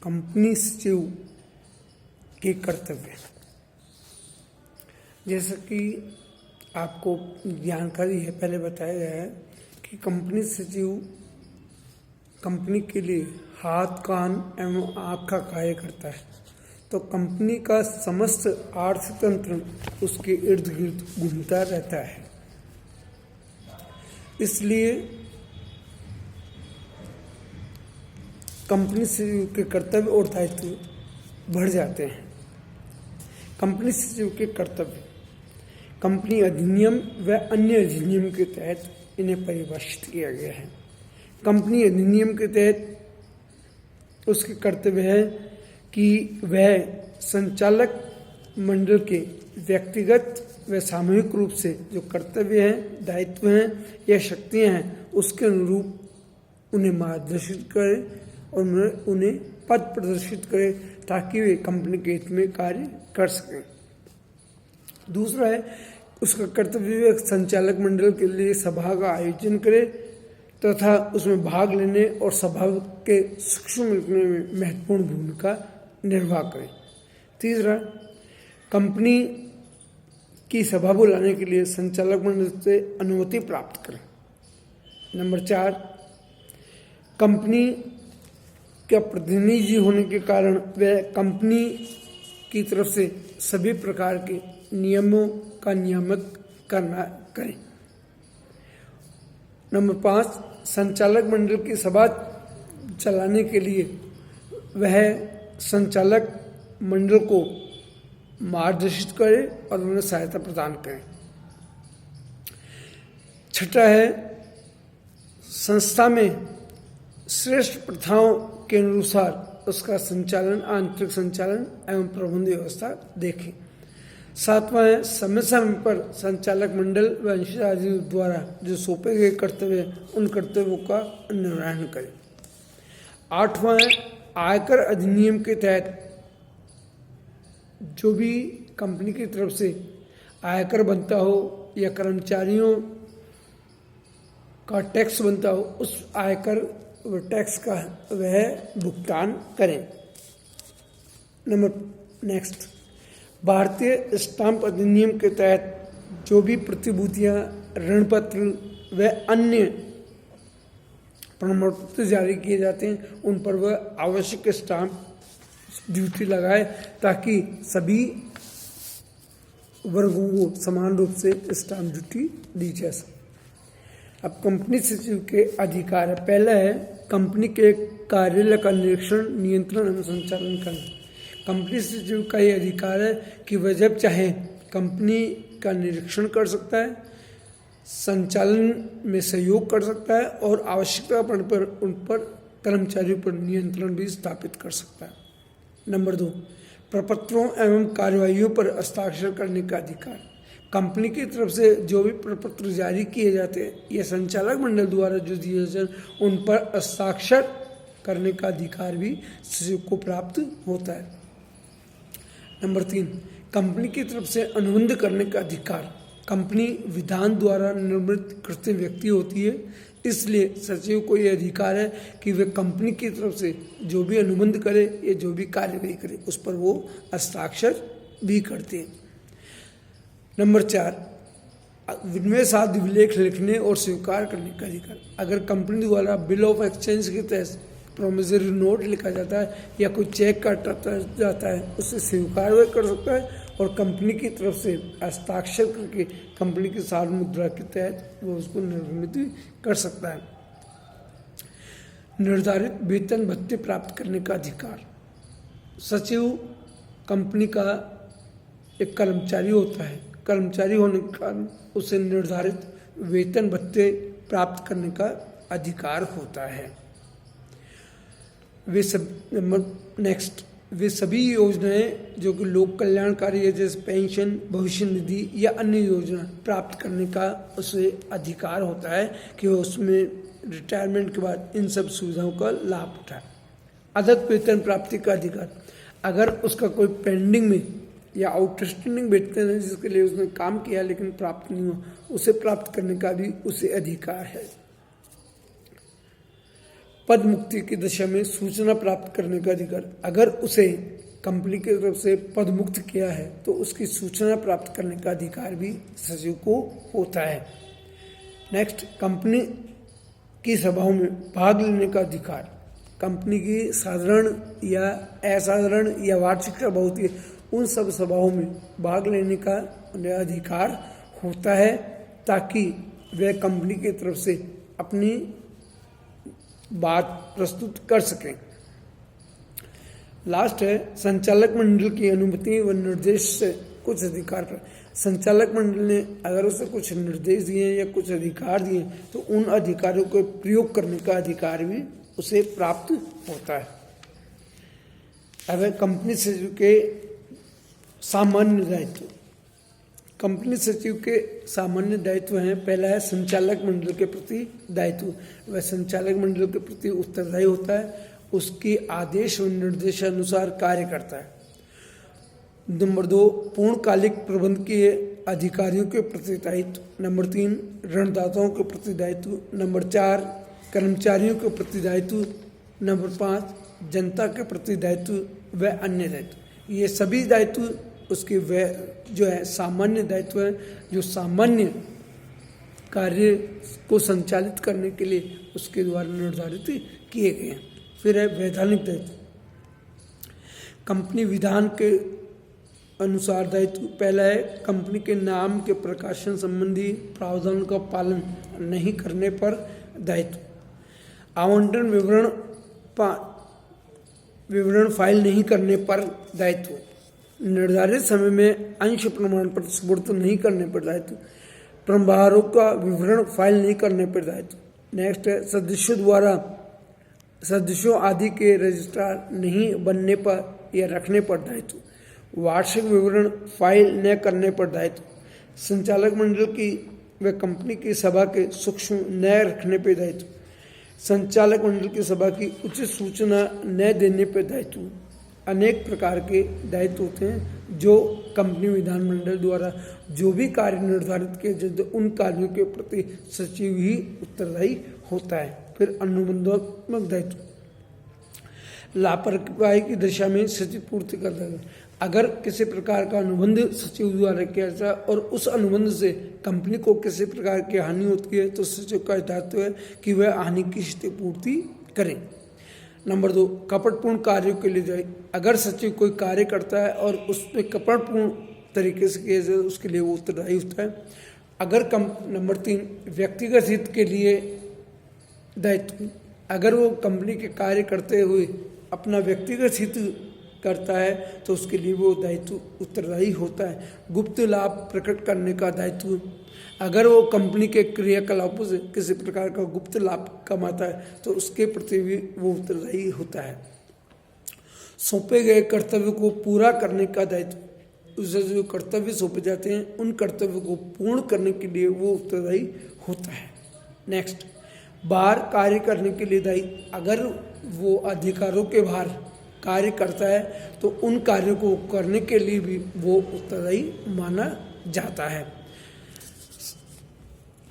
Company सचिव के कर्तव्य। जैसा कि आपको जानकारी है, पहले बताया गया है कि कंपनी सचिव कंपनी के लिए हाथ, कान एवं आँख का कार्य करता है। तो कंपनी का समस्त आर्थिक तंत्र उसके इर्द गिर्द घूमता रहता है। इसलिए कंपनी सचिव के कर्तव्य और दायित्व बढ़ जाते हैं। कंपनी सचिव के कर्तव्य कंपनी अधिनियम व अन्य अधिनियम के तहत इन्हें परिभाषित किया गया है। कंपनी अधिनियम के तहत उसके कर्तव्य है कि वह संचालक मंडल के व्यक्तिगत व सामूहिक रूप से जो कर्तव्य हैं, दायित्व हैं या शक्तियां हैं, उसके अनुरूप उन्हें मार्गदर्शित करे और उन्हें पथ प्रदर्शित करे ताकि वे कंपनी के हित में कार्य कर सकें। दूसरा है उसका कर्तव्य संचालक मंडल के लिए सभा का आयोजन करे तथा उसमें भाग लेने और सभा के सूक्ष्म रखने में महत्वपूर्ण भूमिका निर्वाह करे। तीसरा, कंपनी की सभा बुलाने के लिए संचालक मंडल से अनुमति प्राप्त करें। नंबर 4, कंपनी का प्रतिनिधि होने के कारण वह कंपनी की तरफ से सभी प्रकार के नियमों का नियामक करना करें। नंबर 5, संचालक मंडल की सभा चलाने के लिए वह संचालक मंडल को मार्गदर्शित करे और उन्हें सहायता प्रदान करें। छठा है संस्था में श्रेष्ठ प्रथाओं के अनुसार उसका संचालन, आंतरिक संचालन एवं प्रबंध व्यवस्था देखें। सातवां है समय समय पर संचालक मंडल व अंशदारी द्वारा जो सौंपे गए कर्तव्य उन कर्तव्यों का निर्वहन करें। आठवां है आयकर अधिनियम के तहत जो भी कंपनी की तरफ से आयकर बनता हो या कर्मचारियों का टैक्स बनता हो, उस आयकर व टैक्स का वह भुगतान करें। नेक्स्ट, भारतीय स्टाम्प अधिनियम के तहत जो भी प्रतिभूतियां, ऋण पत्र व अन्य प्रमाण पत्र जारी किए जाते हैं उन पर वह आवश्यक स्टाम्प ड्यूटी लगाए ताकि सभी वर्गों को समान रूप से स्टाम्प ड्यूटी दी जा सके। अब कंपनी सचिव के अधिकार है। पहला है कंपनी के कार्यालय का निरीक्षण, नियंत्रण एवं संचालन करना। कंपनी सचिव का ये अधिकार है कि वह जब चाहे कंपनी का निरीक्षण कर सकता है, संचालन में सहयोग कर सकता है और आवश्यकता पड़ने पर उन पर कर्मचारियों पर नियंत्रण भी स्थापित कर सकता है। नंबर 2, प्रपत्रों एवं कार्यवाहियों पर हस्ताक्षर करने का अधिकार। कंपनी की तरफ से जो भी प्रपत्र जारी किए जाते हैं या संचालक मंडल द्वारा जो दिए जाते हैं उन पर हस्ताक्षर करने का अधिकार भी सचिव को प्राप्त होता है। नंबर 3, कंपनी की तरफ से अनुबंध करने का अधिकार। कंपनी विधान द्वारा निर्मित कृत्य व्यक्ति होती है, इसलिए सचिव को यह अधिकार है कि वे कंपनी की तरफ से जो भी अनुबंध करे या जो भी कार्यवाही करे उस पर वो हस्ताक्षर भी करते हैं। नंबर 4, विनिवेश आदि विलेख लिखने और स्वीकार करने का अधिकार। अगर कंपनी द्वारा बिल ऑफ एक्सचेंज के तहत प्रोमिसरी नोट लिखा जाता है या कोई चेक काटा जाता है उसे स्वीकार वह कर सकता है और कंपनी की तरफ से हस्ताक्षर करके कंपनी की सार मुद्रा के तहत वो उसको निर्मित कर सकता है। निर्धारित वेतन भत्ते प्राप्त करने का अधिकार। सचिव कंपनी का एक कर्मचारी होता है। कर्मचारी होने के कारण उसे निर्धारित वेतन भत्ते प्राप्त करने का अधिकार होता है। वे सभी योजनाएं जो कि लोक कल्याणकारी है, जैसे पेंशन, भविष्य निधि या अन्य योजना प्राप्त करने का उसे अधिकार होता है कि वह उसमें रिटायरमेंट के बाद इन सब सुविधाओं का लाभ उठाए। अधिक वेतन प्राप्ति का अधिकार। अगर उसका कोई पेंडिंग में या आउटस्टैंडिंग वेतन है जिसके लिए उसने काम किया लेकिन प्राप्त नहीं हुआ, उसे प्राप्त करने का भी उसे अधिकार है। पद मुक्ति की दिशा में सूचना प्राप्त करने का अधिकार। अगर उसे कंपनी की तरफ से पद मुक्त किया है तो उसकी सूचना प्राप्त करने का अधिकार भी सचिव को होता है। नेक्स्ट, कंपनी की सभाओं में भाग लेने का अधिकार। कंपनी की साधारण या असाधारण या वार्षिक सभा होती है, उन सब सभाओं में भाग लेने का उन्हें अधिकार होता है ताकि वे कंपनी की तरफ से अपनी बात प्रस्तुत कर सकें। लास्ट है संचालक मंडल की अनुमति व निर्देश से कुछ अधिकार पर। संचालक मंडल ने अगर उसे कुछ निर्देश दिए या कुछ अधिकार दिए तो उन अधिकारों को प्रयोग करने का अधिकार भी उसे प्राप्त होता है। अब कंपनी सचिव के सामान्य दायित्व। कंपनी सचिव के सामान्य दायित्व हैं, पहला है संचालक मंडल के प्रति दायित्व। वह संचालक मंडल के प्रति उत्तरदायी होता है, उसके आदेश और निर्देशानुसार कार्य करता है। नंबर 2, पूर्णकालिक प्रबंधकीय अधिकारियों के प्रति दायित्व। नंबर 3, ऋणदाताओं के प्रति दायित्व। नंबर 4, कर्मचारियों के प्रति दायित्व। नंबर 5, जनता के प्रति दायित्व व अन्य दायित्व। ये सभी दायित्व उसके वह जो है सामान्य दायित्व है, जो सामान्य कार्य को संचालित करने के लिए उसके द्वारा निर्धारित किए गए हैं। फिर है वैधानिक दायित्व। कंपनी विधान के अनुसार दायित्व। पहला है कंपनी के नाम के प्रकाशन संबंधी प्रावधान का पालन नहीं करने पर दायित्व। आवंटन विवरण फाइल नहीं करने पर दायित्व। निर्धारित समय में अंश प्रमाण पत्र सुपुर्द नहीं करने पर दायित्व। प्रभारों का विवरण फाइल नहीं करने पर दायित्व। नेक्स्ट है सदस्यों आदि के रजिस्ट्रार नहीं बनने पर या रखने पर दायित्व। वार्षिक विवरण फाइल न करने पर दायित्व। संचालक मंडल की व कंपनी की सभा के सूक्ष्म न रखने पर दायित्व। संचालक मंडल की सभा की उचित सूचना न देने पर दायित्व। अनेक प्रकार के दायित्व होते हैं जो कंपनी विधानमंडल द्वारा जो भी कार्य निर्धारित किए जाते उन कार्यों के प्रति सचिव ही उत्तरदायी होता है। फिर अनुबंधात्मक दायित्व। लापरवाही की दिशा में सचिव पूर्ति करता है। अगर किसी प्रकार का अनुबंध सचिव द्वारा किया जाए और उस अनुबंध से कंपनी को किसी प्रकार की हानि होती है तो सचिव का दायित्व है कि वह हानि की क्षतिपूर्ति करें। नंबर 2, कपटपूर्ण कार्यों के लिए जाए। अगर सचिव कोई कार्य करता है और उसमें कपटपूर्ण तरीके से किया जाए उसके लिए वो उत्तरदायी होता है। अगर नंबर 3, व्यक्तिगत हित के लिए दायित्व। अगर वो कंपनी के कार्य करते हुए अपना व्यक्तिगत हित करता है तो उसके लिए वो दायित्व उत्तरदायी होता है। गुप्त लाभ प्रकट करने का दायित्व। अगर वो कंपनी के क्रियाकलापों से किसी प्रकार का गुप्त लाभ कमाता है तो उसके प्रति भी वो उत्तरदायी होता है। सौंपे गए कर्तव्य को पूरा करने का दायित्व। उसे जो कर्तव्य सौंपे जाते हैं उन कर्तव्य को पूर्ण करने के लिए वो उत्तरदायी होता है। नेक्स्ट, बाहर कार्य करने के लिए दायी। अगर वो अधिकारों के बाहर कार्य करता है तो उन कार्यों को करने के लिए भी वो उत्तरदायी माना जाता है।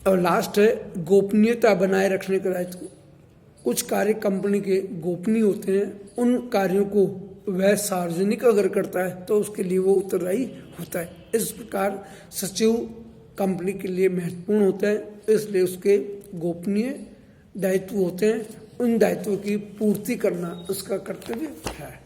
और लास्ट है गोपनीयता बनाए रखने का दायित्व। कुछ कार्य कंपनी के गोपनीय होते हैं, उन कार्यों को वह सार्वजनिक अगर करता है तो उसके लिए वो उत्तरदायी होता है। इस प्रकार सचिव कंपनी के लिए महत्वपूर्ण होता है, इसलिए उसके गोपनीय दायित्व होते हैं। उन दायित्वों की पूर्ति करना उसका कर्तव्य है।